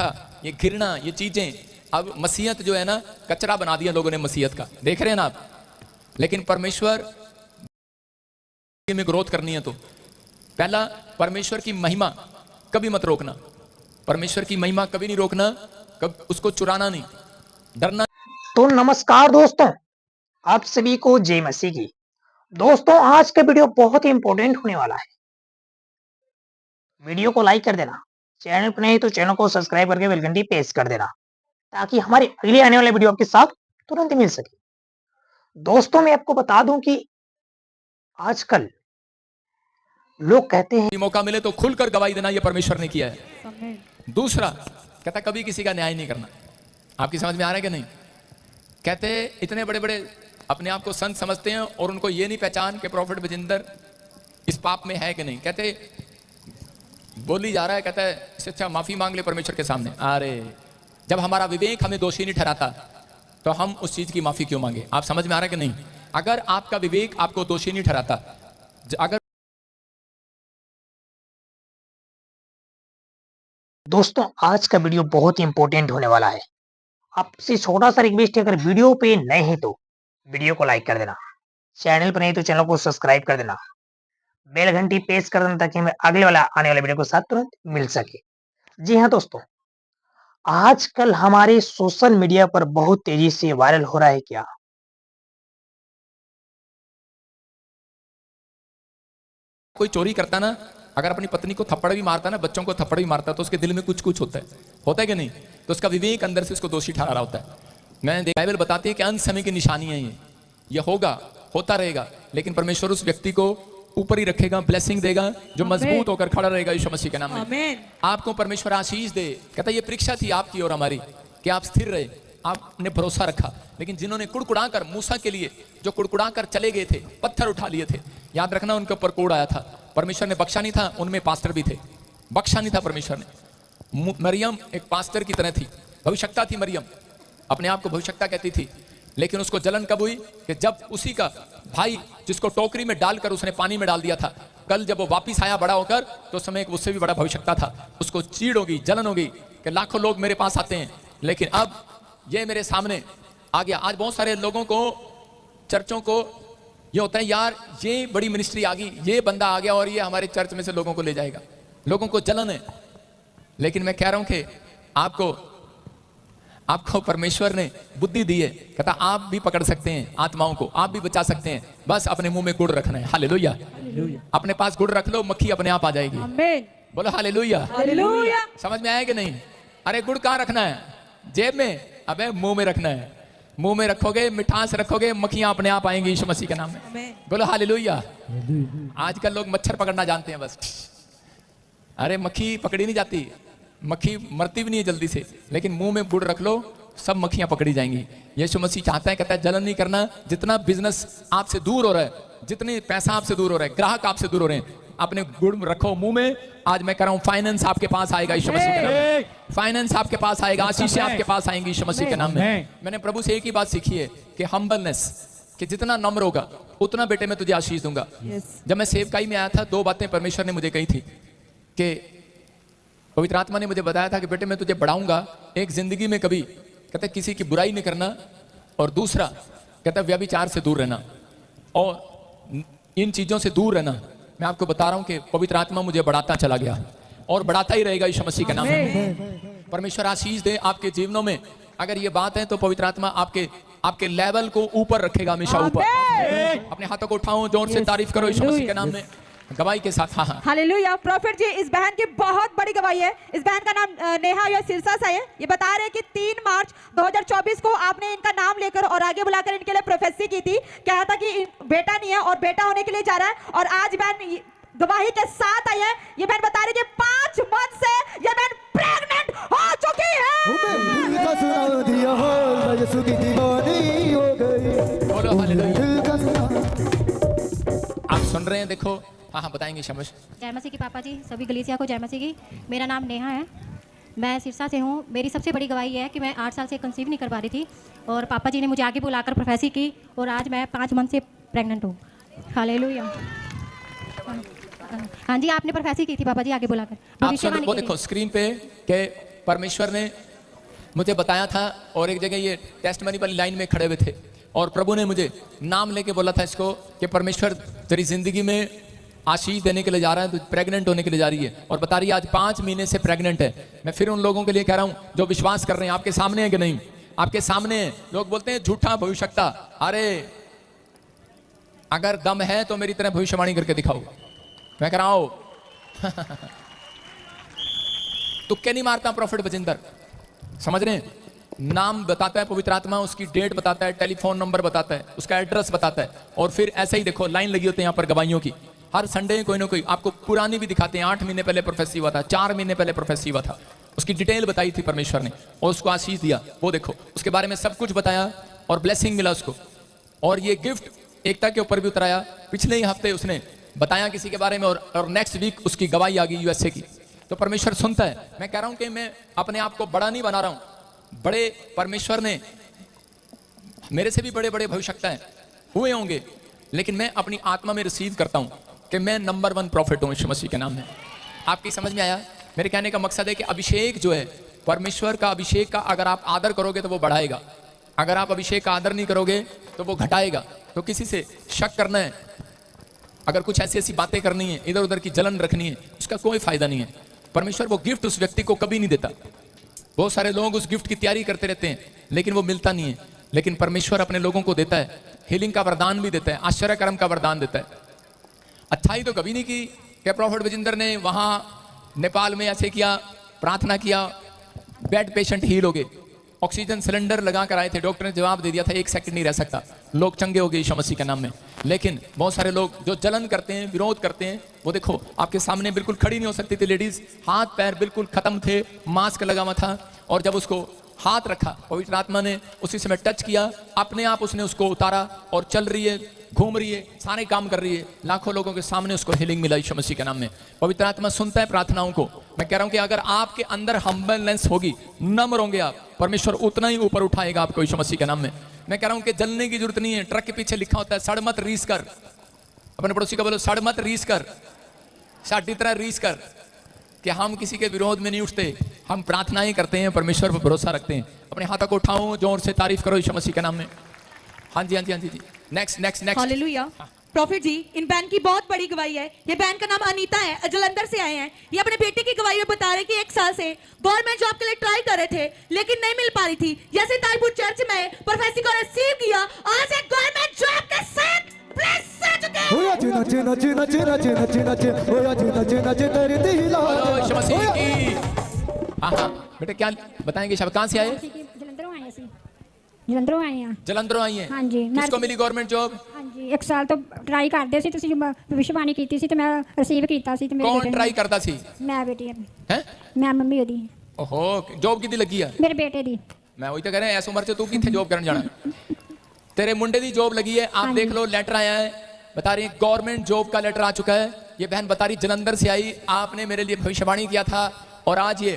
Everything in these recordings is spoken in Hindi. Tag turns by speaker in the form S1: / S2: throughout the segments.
S1: था, ये घृणा, ये चीजें, अब मसीहत जो है ना, कचरा बना दिया लोगों ने मसीहत का, देख रहे हैं ना आप। लेकिन परमेश्वर में ग्रोथ करनी है तो पहला परमेश्वर की महिमा कभी मत रोकना, परमेश्वर की महिमा कभी नहीं रोकना, कब उसको चुराना नहीं, डरना।
S2: तो नमस्कार दोस्तों, आप सभी को जय मसीह की। दोस्तों आज का वीडियो बहुत ही इंपॉर्टेंट होने वाला है। वीडियो को लाइक कर देना, चैनल पर नहीं तो चैनल को सब्सक्राइब करके बेल घंटी प्रेस कर देना, ताकि हमारे अगले आने वाले वीडियो आपके साथ तुरंत मिल सके। दोस्तों मैं आपको बता दूं कि आजकल लोग कहते हैं
S1: मौका मिले तो खुलकर गवाही देना, ये परमेश्वर ने किया है। दूसरा कहता कभी किसी का न्याय नहीं करना। आपकी समझ में आ रहा है कि नहीं? कहते इतने बड़े बड़े अपने आप को संत समझते हैं और उनको ये नहीं पहचान कि प्रॉफिट बजिंदर इस पाप में है कि नहीं। कहते बोली जा रहा है, कहता है इससे अच्छा माफी मांग ले परमेश्वर के सामने। अरे जब हमारा विवेक हमें दोषी नहीं ठहराता तो हम उस चीज की माफी क्यों मांगे? आप समझ में आ रहा है कि नहीं? अगर आपका विवेक आपको दोषी नहीं ठहराता, अगर
S2: दोस्तों आज का वीडियो बहुत ही इंपॉर्टेंट होने वाला है। आपसे छोटा सा रिक्वेस्ट है, अगर वीडियो पे नए हैं तो वीडियो को लाइक कर देना, चैनल पर नहीं तो चैनल को सब्सक्राइब कर देना, बेल घंटी प्रेस कर देना, ताकि हमें अगले वाला आने वाले वीडियो के साथ तुरंत मिल सके। जी हाँ दोस्तों, आजकल हमारे सोशल मीडिया पर बहुत तेजी से वायरल हो रहा है क्या
S1: कोई चोरी करता ना, अगर अपनी पत्नी को थप्पड़ भी मारता ना, बच्चों को थप्पड़ भी मारता, तो उसके दिल में कुछ कुछ होता है कि नहीं? तो उसका विवेक अंदर से उसको दोषी ठहरा रहा होता है। मैंने बाइबल बताती है कि अंत समय की निशानी है, ये होगा, होता रहेगा, लेकिन परमेश्वर उस व्यक्ति को ऊपर ही रखेगा, ब्लेसिंग देगा, जो मजबूत होकर खड़ा रहेगा यीशु मसीह के नाम में। आपको परमेश्वर आशीष दे। कहता ये परीक्षा थी आपकी और हमारी कि आप स्थिर रहे, आपने भरोसा रखा। लेकिन जिन्होंने कुड़कुड़ाकर, मूसा के लिए जो कुड़कुड़ाकर चले गए थे, पत्थर उठा लिए थे, याद रखना उनके ऊपर कोड़ आया था। परमेश्वर ने बख्शा नहीं था, उनमें पास्टर भी थे, बख्शा नहीं था परमेश्वर ने। मरियम एक पास्टर की तरह थी, भविष्यवक्ता थी मरियम, अपने आप को भविष्यवक्ता कहती थी। लेकिन उसको जलन कब हुई कि जब उसी का भाई जिसको टोकरी में डालकर उसने पानी में डाल दिया था, कल जब वो वापिस आया बड़ा होकर, तो उस समय एक उससे भी बड़ा भविष्यवक्ता था, उसको चीड़ होगी, जलन होगी कि लाखों लोग मेरे पास आते हैं, लेकिन अब ये मेरे सामने आ गया। आज बहुत सारे लोगों को, चर्चों को ये होता है, यार ये बड़ी मिनिस्ट्री आ गई, ये बंदा आ गया और ये हमारे चर्च में से लोगों को ले जाएगा, लोगों को जलन है। लेकिन मैं कह रहा हूं कि आपको परमेश्वर ने बुद्धि दी है। कहता आप भी पकड़ सकते हैं आत्माओं को, आप भी बचा सकते हैं, बस अपने मुंह में गुड़ रखना है। हालेलुया। अपने पास गुड़ रख लो, मक्खी अपने आप आ जाएगी। बोलो हालेलुया। समझ में आया कि नहीं? अरे गुड़ कहाँ रखना है? जेब में? अबे मुंह में रखना है। मुंह में रखोगे, मिठास रखोगे, मक्खियां अपने आप आएंगी यीशु मसीह के नाम में। बोलो हालेलुया। आजकल लोग मच्छर पकड़ना जानते हैं बस। अरे मक्खी पकड़ी नहीं जाती, मक्खी मरती भी नहीं है जल्दी से, लेकिन मुंह में गुड़ रख लो, सब मक्खियां पकड़ी जाएंगी। यीशु मसीह चाहता है, कहता है जलन नहीं करना। जितना बिजनेस आपसे दूर हो रहा है, जितनी पैसा आपसे दूर हो रहा है, ग्राहक आपसे दूर हो रहे हैं, अपने गुड़ रखो मुंह में। आज मैं कह रहा हूं फाइनेंस आपके पास आएगा यीशु मसीह के नाम में, फाइनेंस आपके पास आएगा, आशीष आपके पास आएंगी यीशु मसीह के नाम में। मैंने प्रभु से एक ही बात सीखी है कि हम्बलनेस, कि जितना नम्र होगा उतना बेटे मैं तुझे आशीष दूंगा। जब मैं सेवकाई में आया था, दो बातें परमेश्वर ने मुझे कही थी कि पवित्र आत्मा ने मुझे बताया था कि बेटे मैं तुझे बढ़ाऊंगा। एक जिंदगी में कभी कहता किसी की बुराई नहीं करना, और दूसरा कहता व्यभिचार से दूर रहना, और इन चीजों से दूर रहना। मैं आपको बता रहा हूं कि पवित्र आत्मा मुझे बढ़ाता चला गया और बढ़ाता ही रहेगा यीशु मसीह के नाम में। परमेश्वर आशीष दे आपके जीवनों में। अगर ये बात है तो पवित्र आत्मा आपके लेवल को ऊपर रखेगा, हमेशा ऊपर। अपने हाथों को उठाओ, जोर से तारीफ करो यीशु मसीह के नाम में, गवाही के साथ। हाँ हाँ
S3: हालेलुया। प्रॉफिट जी, इस बहन की बहुत बड़ी गवाही है। इस बहन का नाम नेहा या सिरसा सा है। ये बता रहे हैं कि 3 मार्च 2024 को आपने इनका नाम लेकर और आगे बुलाकर इनके लिए प्रोफेसी की थी। कहा था कि बेटा नहीं है और बेटा होने के लिए जा रहा है, और आज बहन गवाही के साथ आई है। ये बहन बता रही है कि 5 मंथ से ये बहन प्रेग्नेंट हो चुकी है।
S1: आप सुन रहे हैं? देखो, हाँ बताएंगे शमश।
S4: जय मसीह की पापा जी, सभी गलीसिया को जय मसीह की। मेरा नाम नेहा है, मैं सिरसा से हूँ। मेरी सबसे बड़ी गवाही है कि मैं 8 साल से कंसीव नहीं कर पा रही थी, और पापा जी ने मुझे आगे बुलाकर प्रोफेसी की, और आज मैं 5 मंथ से प्रेग्नेंट हूँ। हालेलुया। हाँ जी, आपने प्रोफेसी की थी पापा जी आगे बुलाकर।
S1: आप सुन, वो देखो स्क्रीन पे कि परमेश्वर ने मुझे बताया था और एक जगह ये टेस्टमनी वाली लाइन में खड़े हुए थे और प्रभु ने मुझे नाम लेके बोला था इसको कि परमेश्वर तेरी जिंदगी में आशीष देने के लिए जा रहा है, तो प्रेग्नेंट होने के लिए जा रही है और बता रही है आज 5 महीने से प्रेग्नेंट है। मैं फिर उन लोगों के लिए कह रहा हूं जो विश्वास कर रहे हैं, आपके सामने है कि नहीं, आपके सामने है। लोग बोलते हैं झूठा भविष्यवक्ता, अरे अगर दम है तो मेरी तरह भविष्यवाणी करके दिखाओ। मैं कह रहा हूं तुक्के नहीं मारता प्रॉफिट बजिंदर, समझ रहे हैं? नाम बताता है पवित्र आत्मा, उसकी डेट बताता है, टेलीफोन नंबर बताता है, उसका एड्रेस बताता है और फिर ऐसे ही देखो लाइन लगी होती है यहाँ पर गवाहियों की। हर संडे कोई ना कोई आपको पुरानी भी दिखाते हैं, 8 महीने पहले प्रोफेसी हुआ था, 4 महीने पहले प्रोफेसी हुआ था, उसकी डिटेल बताई थी परमेश्वर ने और उसको आशीष दिया। वो देखो उसके बारे में सब कुछ बताया और ब्लेसिंग मिला उसको। और ये गिफ्ट एकता के ऊपर भी उतराया। पिछले ही हफ्ते उसने बताया किसी के बारे में और नेक्स्ट वीक उसकी गवाही आ गई यूएसए की। तो परमेश्वर सुनता है। मैं कह रहा हूं कि मैं अपने आप को बड़ा नहीं बना रहा हूं, बड़े परमेश्वर ने मेरे से भी बड़े बड़े भविष्यवक्ता हुए होंगे, लेकिन मैं अपनी आत्मा में रिसीव करता हूं कि मैं नंबर 1 प्रॉफिट हूं यीशु मसीह के नाम में। आपकी समझ में आया? मेरे कहने का मकसद है कि अभिषेक जो है परमेश्वर का, अभिषेक का अगर आप आदर करोगे तो वो बढ़ाएगा, अगर आप अभिषेक का आदर नहीं करोगे तो वो घटाएगा। तो किसी से शक करना है, अगर कुछ ऐसी ऐसी बातें करनी है, इधर उधर की जलन रखनी है, उसका कोई फायदा नहीं है। परमेश्वर वो गिफ्ट उस व्यक्ति को कभी नहीं देता। बहुत सारे लोग उस गिफ्ट की तैयारी करते रहते हैं लेकिन वो मिलता नहीं है। लेकिन परमेश्वर अपने लोगों को देता है, हीलिंग का वरदान भी देता है, आश्चर्य कर्म का वरदान देता है। अच्छाई तो कभी नहीं की कि प्रॉफिट बजिंदर ने वहां नेपाल में ऐसे किया, प्रार्थना किया, बेड पेशेंट हील हो गए, ऑक्सीजन सिलेंडर लगा कर आए थे, डॉक्टर ने जवाब दे दिया था 1 सेकंड नहीं रह सकता, लोग चंगे हो गए यीशु मसीह के नाम में। लेकिन बहुत सारे लोग जो जलन करते हैं, विरोध करते हैं, वो देखो आपके सामने बिल्कुल खड़ी नहीं हो सकती थी लेडीज, हाथ पैर बिल्कुल खत्म थे, मास्क लगा हुआ था और जब उसको हाथ रखा पवित्र आत्मा ने उसी समय टच किया, अपने आप उसने उसको उतारा और चल रही है, घूम रही है, सारे काम कर रही है, लाखों लोगों के सामने उसको हीलिंग मिला यीशु मसीह के नाम में। पवित्र आत्मा सुनता है प्रार्थनाओं को। मैं कह रहा हूं कि अगर आपके अंदर हम्बलनेस होगी, नम्र होंगे आप, परमेश्वर उतना ही ऊपर उठाएगा आपको यीशु मसीह के नाम में। मैं कह रहा हूं कि जलने की जरूरत नहीं है। ट्रक के पीछे लिखा होता है सड़ मत रीस कर, अपने पड़ोसी को बोलो सड़ मत रीस कर, साड़ी तरह रीस कर, कि हम किसी के विरोध में नहीं उठते, हम प्रार्थनाएं करते हैं, परमेश्वर पर भरोसा रखते हैं। अपने हाथों को उठाओ, जोर से तारीफ करो यीशु मसीह के नाम में। हाँ जी हाँ जी हाँ जी जी। Next next next.
S3: Hallelujah. Prophet जी, इन बहन की बहुत बड़ी गवाही है। ये बहन का नाम अनीता है, जलंधर से आए हैं। ये अपने बेटे की गवाही में बता रहे हैं कि 1 साल से गवर्नमेंट जॉब के लिए ट्राई कर रहे थे लेकिन नहीं मिल पा रही थी। जैसे ताईपुर चर्च में प्रोफेसी को रिसीव किया, आज एक गवर्नमेंट जॉब के साथ ब्लेस हो चुके हैं।
S1: यीशु मसीह की। हाँ हाँ बेटे क्या बताएंगे? शब्द कहाँ से आए?
S5: ਜਲੰਧਰੋਂ ਆਏ ਆ।
S1: जलंधरों आई हैं।
S5: हाँ जी।
S1: किसको मिली गवर्नमेंट जॉब?
S5: हाँ जी, 1 ਸਾਲ ਤੋਂ ਟਰਾਈ ਕਰਦੇ ਸੀ, ਤੁਸੀਂ ਭਵਿੱਖਬਾਣੀ ਕੀਤੀ ਸੀ ਤੇ ਮੈਂ ਰਿਸੀਵ ਕੀਤਾ ਸੀ ਤੇ ਮੇਰੇ
S1: कौन ट्राई करता सी?
S5: ਮੈਂ ਬੇਟੀ
S1: हैं?
S5: ਮੈਂ ਮੰਮੀ ਉਹਦੀ,
S1: ओहो जॉब कितनी लगी है?
S5: ਮੇਰੇ ਬੇਟੇ ਦੀ।
S1: मैं वही तो कह रहा हूं, ऐस उम्र से तू कितने जॉब करने जाना? तेरे मुंडे की जॉब लगी है, आप देख लो, लेटर आया है, बता रही गवर्नमेंट जॉब का लेटर आ चुका है। ये बहन बता रही जलंधर से आई, आपने मेरे लिए भविष्यवाणी किया था और आज ये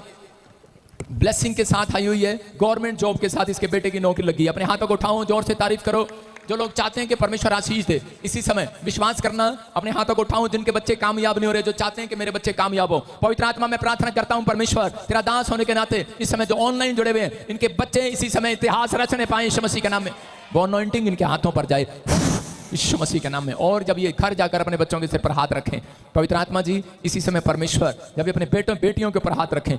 S1: ब्लेसिंग के साथ आई हुई है, गवर्नमेंट जॉब के साथ इसके बेटे की नौकरी लगी है। अपने हाथों को उठाओ, जोर से तारीफ करो। जो लोग चाहते हैं कि परमेश्वर आशीष दे, इसी समय विश्वास करना। अपने हाथों को उठाओ जिनके बच्चे कामयाब नहीं हो रहे, जो चाहते हैं कि मेरे बच्चे कामयाब हो। पवित्र आत्मा में प्रार्थना करता हूं परमेश्वर तेरा दास होने के नाते इस समय जो ऑनलाइन जुड़े हुए हैं, इनके बच्चे इसी समय इतिहास रचने पाए यीशु मसीह के नाम में। वो अनॉइंटिंग इनके हाथों पर जाए यीशु मसीह के नाम में। और जब ये घर जाकर अपने बच्चों के सिर पर हाथ रखें, पवित्र आत्मा जी इसी समय परमेश्वर जब ये अपने बेटों बेटियों के ऊपर हाथ रखें,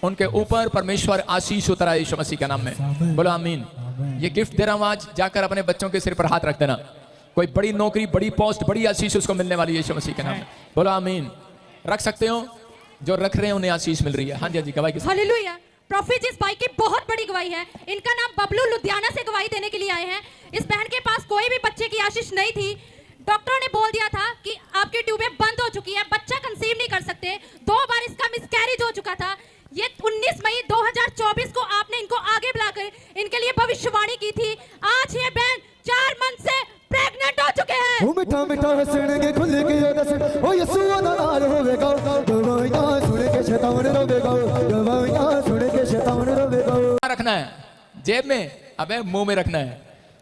S1: उनके ऊपर परमेश्वर आशीष उतरा यीशु मसीह के नाम में। बोलो आमीन। ये गिफ्ट दे रहा हूं, आज जाकर अपने बच्चों के सिर पर हाथ रख देना। कोई बड़ी नौकरी, बड़ी पोस्ट, बड़ी आशीष उसको मिलने वाली है यीशु मसीह के नाम में। बोलो आमीन। रख सकते हो, जो रख रहे हैं उन्हें आशीष मिल रही है। हाँ जी हाँ जी, गवाही के साथ।
S3: हालेलुया। प्रॉफिट इस भाई की बहुत बड़ी गवाही है। इनका नाम बबलू लुधियाना से गवाही देने के लिए आए हैं। इस बहन के पास कोई भी बच्चे की आशीष नहीं थी। डॉक्टरों ने बोल दिया था कि आपकी ट्यूबें बंद हो चुकी है, बच्चा कंसीव नहीं कर सकते। 2 बार इसका मिसकैरेज हो चुका था। ये 19 मई 2024 को आपने इनको आगे बुलाकर इनके लिए भविष्यवाणी की थी। आज ये बहन 4 मंथ से प्रेग्नेंट हो चुके हैं।
S6: ओ मिठा मिठा हंसणगे खुल के ये दस ओ यीशु दा नाल होवेगा, गवाहियां सुन के शैतान रोवेगा, गवाहियां सुन के शैतान रोवेगा।
S1: रखना है जेब में, अबे मुंह में रखना है।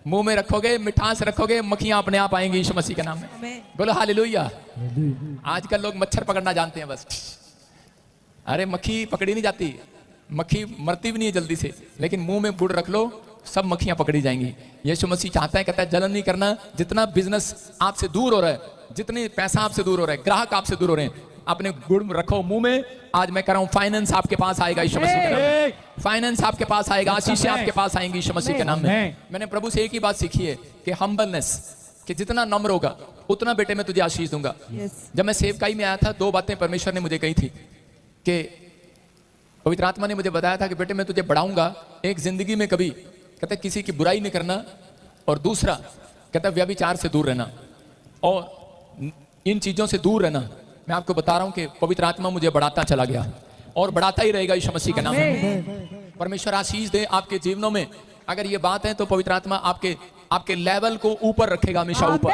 S1: मुंह में रखोगे, मिठास रखोगे, मक्खियां अपने आप आएंगी यीशु मसीह के नाम में। बोलो हालेलुया। आजकल लोग मच्छर पकड़ना जानते हैं बस। अरे मक्खी पकड़ी नहीं जाती, मक्खी मरती भी नहीं है जल्दी से, लेकिन मुंह में गुड़ रख लो सब मक्खियां पकड़ी जाएंगी। यीशु मसीह चाहता है, कहता है जलन नहीं करना। जितना बिजनेस आपसे दूर हो रहा है, जितने पैसा आपसे दूर हो रहा है, ग्राहक आपसे दूर हो रहे हैं, अपने गुड़ रखो मुंह में। आज मैं कह रहा हूं फाइनेंस आपके पास आएगा यीशु मसीह के नाम में, फाइनेंस आपके पास आएगा, आशीष आपके पास आएंगी यीशु मसीह के नाम में। मैंने प्रभु से एक ही बात सीखी है कि हम्बलनेस, कि जितना नम्र होगा उतना बेटे मैं तुझे आशीष दूंगा। जब मैं सेवकाई में आया था, दो बातें परमेश्वर ने मुझे कही थी कि पवित्र आत्मा ने मुझे बताया था कि बेटे मैं तुझे बढ़ाऊंगा। एक जिंदगी में कभी कहते किसी की बुराई नहीं करना, और दूसरा कहता व्यभिचार से दूर रहना, और इन चीजों से दूर रहना। मैं आपको बता रहा हूं कि पवित्र आत्मा मुझे बढ़ाता चला गया और बढ़ाता ही रहेगा यीशु मसीह के नाम में। परमेश्वर आशीष दे आपके जीवनों में। अगर ये बात है तो पवित्र आत्मा आपके लेवल को ऊपर रखेगा, हमेशा ऊपर।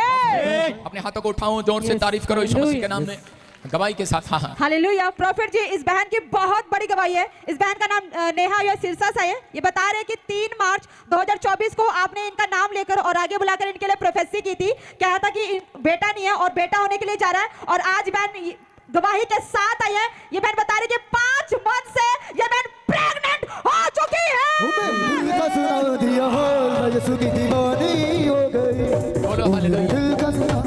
S1: अपने हाथों को उठाओ, जोर से तारीफ करो यीशु मसीह के नाम में, गवाही के साथ। हाँ हाँ,
S3: हालेलुया। प्रॉफिट जी, इस बहन की बहुत बड़ी गवाही है। इस बहन का नाम नेहा या सिरसा सा है। ये बता रहे हैं कि 3 मार्च 2024 को आपने इनका नाम लेकर और आगे बुलाकर इनके लिए प्रोफेसी की थी। कहा था कि बेटा नहीं है और बेटा होने के लिए जा रहा है, और आज बहन गवाही के साथ आई है। ये बहन बता रही है कि 5 मंथ से ये बहन प्रेग्नेंट हो चुकी है।
S6: दिल का सुना दिया हो, मैं यीशु की दीवानी हो गई।
S1: बोलो हालेलुया।
S6: दिल का सुना।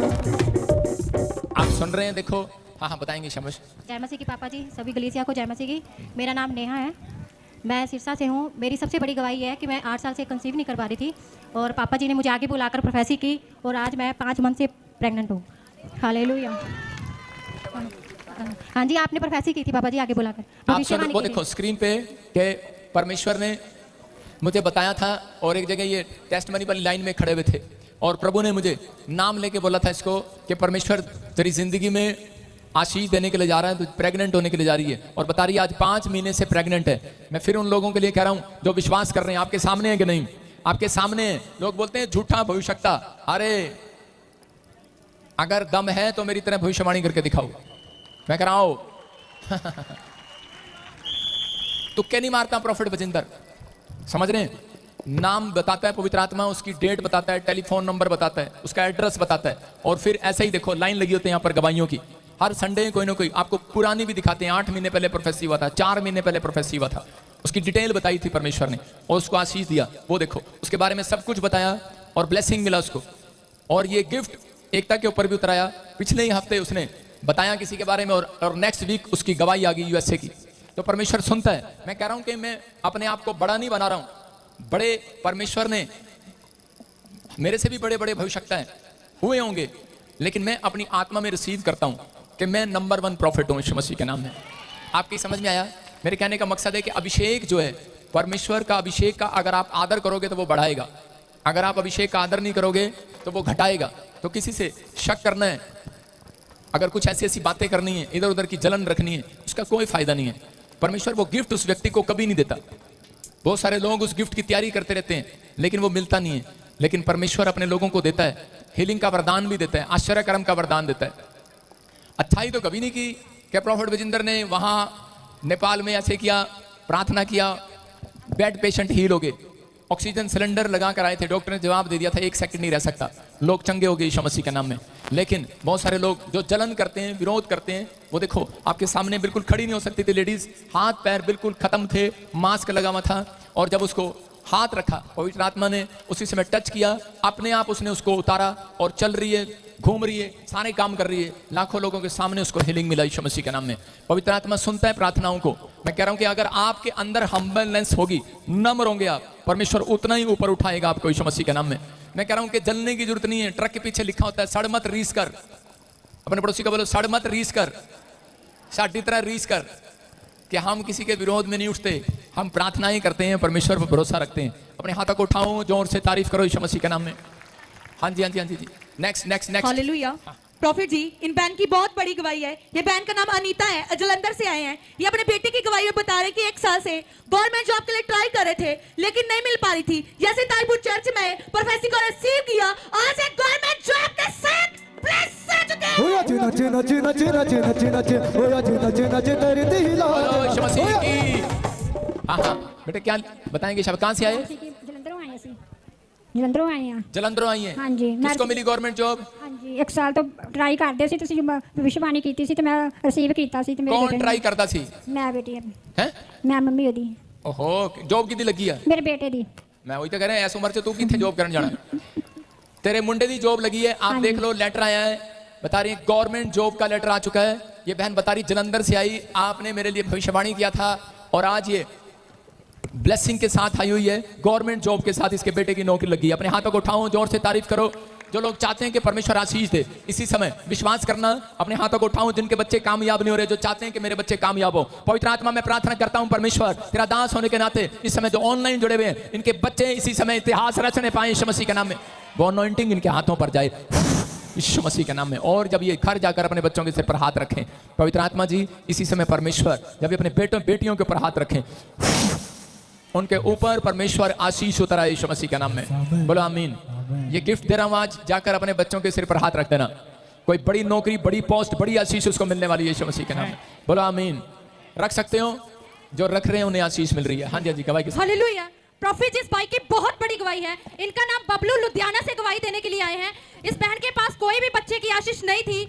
S1: आप सुन रहे हैं, देखो। हाँ हाँ, बताएंगे शमश।
S4: जय मसीह की पापा जी, सभी गलीसिया को जय मसीह की। मेरा नाम नेहा है, मैं सिरसा से हूँ। मेरी सबसे बड़ी गवाही है कि मैं 8 साल से कंसीव नहीं कर पा रही थी, और पापा जी ने मुझे आगे बुलाकर प्रोफेसी की, और आज मैं 5 मंथ से प्रेग्नेंट हूँ। हालेलुया। हाँ जी, आपने प्रोफेसी की थी पापा जी आगे बुलाकर।
S1: आप सुन, वो देखो स्क्रीन पे कि परमेश्वर ने मुझे बताया था, और एक जगह ये टेस्टमनी वाली लाइन में खड़े हुए थे, और प्रभु ने मुझे नाम लेके बोला था इसको कि परमेश्वर तेरी जिंदगी में आशीष देने के लिए जा रहा है, तो प्रेग्नेंट होने के लिए जा रही है, और बता रही है आज 5 महीने से प्रेग्नेंट है। मैं फिर उन लोगों के लिए कह रहा हूं जो विश्वास कर रहे हैं, आपके सामने है कि नहीं? आपके सामने है। लोग बोलते हैं झूठा भविष्यवक्ता। अरे अगर दम है तो मेरी तरह भविष्यवाणी करके दिखाओ। मैं कह रहा हूं तुक्के नहीं मारता प्रॉफिट बजिंदर, समझ रहे हैं? नाम बताता है पवित्र आत्मा, उसकी डेट बताता है, टेलीफोन नंबर बताता है, उसका एड्रेस बताता है, और फिर ऐसे ही देखो लाइन लगी होती है यहाँ पर गवाहियों की। हर संडे कोई ना कोई आपको पुरानी भी दिखाते हैं। 8 महीने पहले प्रोफेसी हुआ था, 4 महीने पहले प्रोफेसी हुआ था, उसकी डिटेल बताई थी परमेश्वर ने, और उसको आशीष दिया। वो देखो उसके बारे में सब कुछ बताया और ब्लेसिंग मिला उसको, और ये गिफ्ट एकता के ऊपर भी उतराया। पिछले ही हफ्ते उसने बताया किसी के बारे में, और नेक्स्ट वीक उसकी गवाही आ गई यूएसए की। तो परमेश्वर सुनता है। मैं कह रहा हूं कि मैं अपने आप को बड़ा नहीं बना रहा हूं, बड़े परमेश्वर ने मेरे से भी बड़े बड़े भविष्यवक्ता हुए होंगे, लेकिन मैं अपनी आत्मा में रिसीव करता हूं कि मैं नंबर 1 प्रॉफिट हूं यीशु मसीह के नाम में। आपकी समझ में आया? मेरे कहने का मकसद है कि अभिषेक जो है, परमेश्वर का अभिषेक का अगर आप आदर करोगे तो वो बढ़ाएगा, अगर आप अभिषेक का आदर नहीं करोगे तो वो घटाएगा। तो किसी से शक करना है, अगर कुछ ऐसी ऐसी बातें करनी है, इधर उधर की जलन रखनी है, उसका कोई फायदा नहीं है। परमेश्वर वो गिफ्ट उस व्यक्ति को कभी नहीं देता। बहुत सारे लोग उस गिफ्ट की तैयारी करते रहते हैं, लेकिन वो मिलता नहीं है। लेकिन परमेश्वर अपने लोगों को देता है, हीलिंग का वरदान भी देता है, आश्चर्य कर्म का वरदान देता है। अच्छाई तो कभी नहीं की कि प्रॉफिट विजेंद्र ने वहां नेपाल में ऐसे किया, प्रार्थना किया, बेड पेशेंट हील हो गए, ऑक्सीजन सिलेंडर लगा कर आए थे, डॉक्टर ने जवाब दे दिया था 1 सेकंड नहीं रह सकता, लोग चंगे हो गए यीशु मसीह के नाम में। लेकिन बहुत सारे लोग जो जलन करते हैं, विरोध करते हैं, वो देखो आपके सामने बिल्कुल खड़ी नहीं हो सकती थी लेडीज, हाथ पैर बिल्कुल खत्म थे, मास्क लगा हुआ था, और जब उसको हाथ रखा पवित्र आत्मा ने, उसी समय टच किया, अपने आप उसने उसको उतारा और चल रही है, घूम रही है, सारे काम कर रही है, लाखों लोगं के सामने उसको हीलिंग मिला यीशु मसीह के नाम में। पवित्र आत्मा सुनता है प्रार्थनाओं को। मैं कह रहा हूं कि अगर आपके अंदर हम्बलनेस होगी, नम्र होंगे आप, परमेश्वर उतना ही ऊपर उठाएगा आपको यीशु मसीह के नाम में। मैं कह रहा हूं कि जलने की जरूरत नहीं है। ट्रक के पीछे लिखा होता है सड़ मत रीस कर। अपने पड़ोसी को बोलो सड़ मत रीस कर, साड़ी तरह रीस कर, कि हम किसी के विरोध में नहीं उठते, हम प्रार्थनाएं करते हैं, परमेश्वर पर भरोसा रखते हैं। अपने हाथों को उठाओ, जोर से तारीफ करो यीशु मसीह के नाम में। हाँ जी हाँ जी हाँ जी। Next next next.
S3: Hallelujah. Prophet जी, इन बहन की बहुत बड़ी गवाही है। ये बहन का नाम अनीता है, जलंधर से आए हैं। ये अपने बेटे की गवाही में बता रहे कि 1 साल से गवर्नमेंट जॉब के लिए ट्राई कर रहे थे, लेकिन नहीं मिल पा रही थी। जैसे ताजपुर चर्च में प्रोफेसी को रिसीव किया, आज एक गवर्नमेंट जॉब के साथ ब्लेस हो चुके हैं।
S6: होया जी नच नच नच नच नच नच, होया जी नच नच तेरी दिला।
S1: यीशु मसीह की। हाँ हाँ बेटे, क्या बताएंगे? शब्द कहाँ से आए?
S5: जलंधरों आए हैं। जलंधरों आए हैं।
S1: जलंधरों आई हैं।
S5: हाँ जी।
S1: किसको मिली गवर्नमेंट जॉब?
S5: हाँ जी, 1 ਸਾਲ ਤੋਂ ਟਰਾਈ ਕਰਦੇ ਸੀ ਤੁਸੀਂ ਭਵਿੱਖਬਾਣੀ ਕੀਤੀ ਸੀ ਤੇ ਮੈਂ ਰਿਸੀਵ ਕੀਤਾ ਸੀ ਤੇ ਮੇਰੇ
S1: कौन
S5: ਬੇਟੇ
S1: ट्राई करता सी
S5: ਮੈਂ ਬੇਟੀ
S1: हैं
S5: ਮੈਂ ਮੰਮੀ ਉਹਦੀ
S1: ओहो जॉब कितनी लगी है
S5: ਮੇਰੇ ਬੇਟੇ ਦੀ
S1: मैं वही तो कह रहा है इस उम्र से तू कितने जॉब करने जाना तेरे मुंडे की जॉब लगी है आप देख लो लेटर आया है बता रही गवर्नमेंट जॉब का लेटर आ चुका है ये बहन बता रही जलंधर से आई आपने मेरे लिए भविष्यवाणी किया था और आज ये ब्लेसिंग के साथ आई हुई है गवर्नमेंट जॉब के साथ इसके बेटे की नौकरी लगी है अपने हाथों को उठाओ जोर से तारीफ करो जो लोग चाहते हैं कि परमेश्वर आशीष दे इसी समय विश्वास करना अपने हाथों को उठाओ जिनके बच्चे कामयाब नहीं हो रहे जो चाहते हैं कि मेरे बच्चे कामयाब हो पवित्र आत्मा में प्रार्थना करता हूं परमेश्वर तेरा दास होने के नाते इस समय जो ऑनलाइन जुड़े हुए हैं इनके बच्चे इसी समय इतिहास रचने पाए यीशु मसीह के नाम में वो अनॉइंटिंग इनके हाथों पर जाए यीशु मसीह के नाम में और जब ये घर जाकर अपने बच्चों के सिर पर हाथ रखें पवित्र आत्मा जी इसी समय परमेश्वर जब ये अपने बेटों बेटियों के ऊपर हाथ रखें उनके ऊपर परमेश्वर आशीष उतरा है यीशु मसीह के नाम में बोलो आमीन ये गिफ्ट दे रहा हूं आज जाकर अपने बच्चों के सिर पर हाथ रख देना कोई बड़ी नौकरी बड़ी पोस्ट बड़ी आशीष उसको मिलने वाली है यीशु मसीह के नाम में बोलो आमीन रख सकते हो जो रख रहे हैं उन्हें आशीष मिल रही है हाँ जी हाँ जी गवाही के साथ
S4: हालेलुया प्रॉफिट जिस भाई की बहुत बड़ी गवाही है इनका नाम बबलू लुधियाना से गवाही देने के लिए आए हैं इस बहन के पास कोई भी बच्चे की आशीष नहीं थी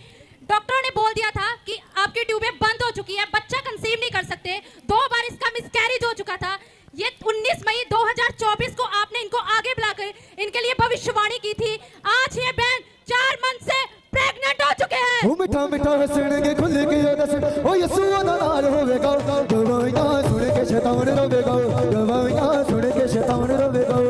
S4: डॉक्टरों ने बोल दिया था कि आपकी ट्यूबें बंद हो चुकी है बच्चा कंसीव नहीं कर सकते 2 बार इसका मिसकैरेज हो चुका था ये 19 मई 2024 को आपने इनको आगे बुलाकर इनके लिए भविष्यवाणी की थी आज ये बहन 4 मंथ से प्रेग्नेंट हो चुके हैं
S6: ओ मिठा मिठा हसणगे खुल के दस ओ यीशु दा नाल होवेगा गवाहियां सुन के शैतान रोवेगा गवाहियां सुन के शैतान रोवेगा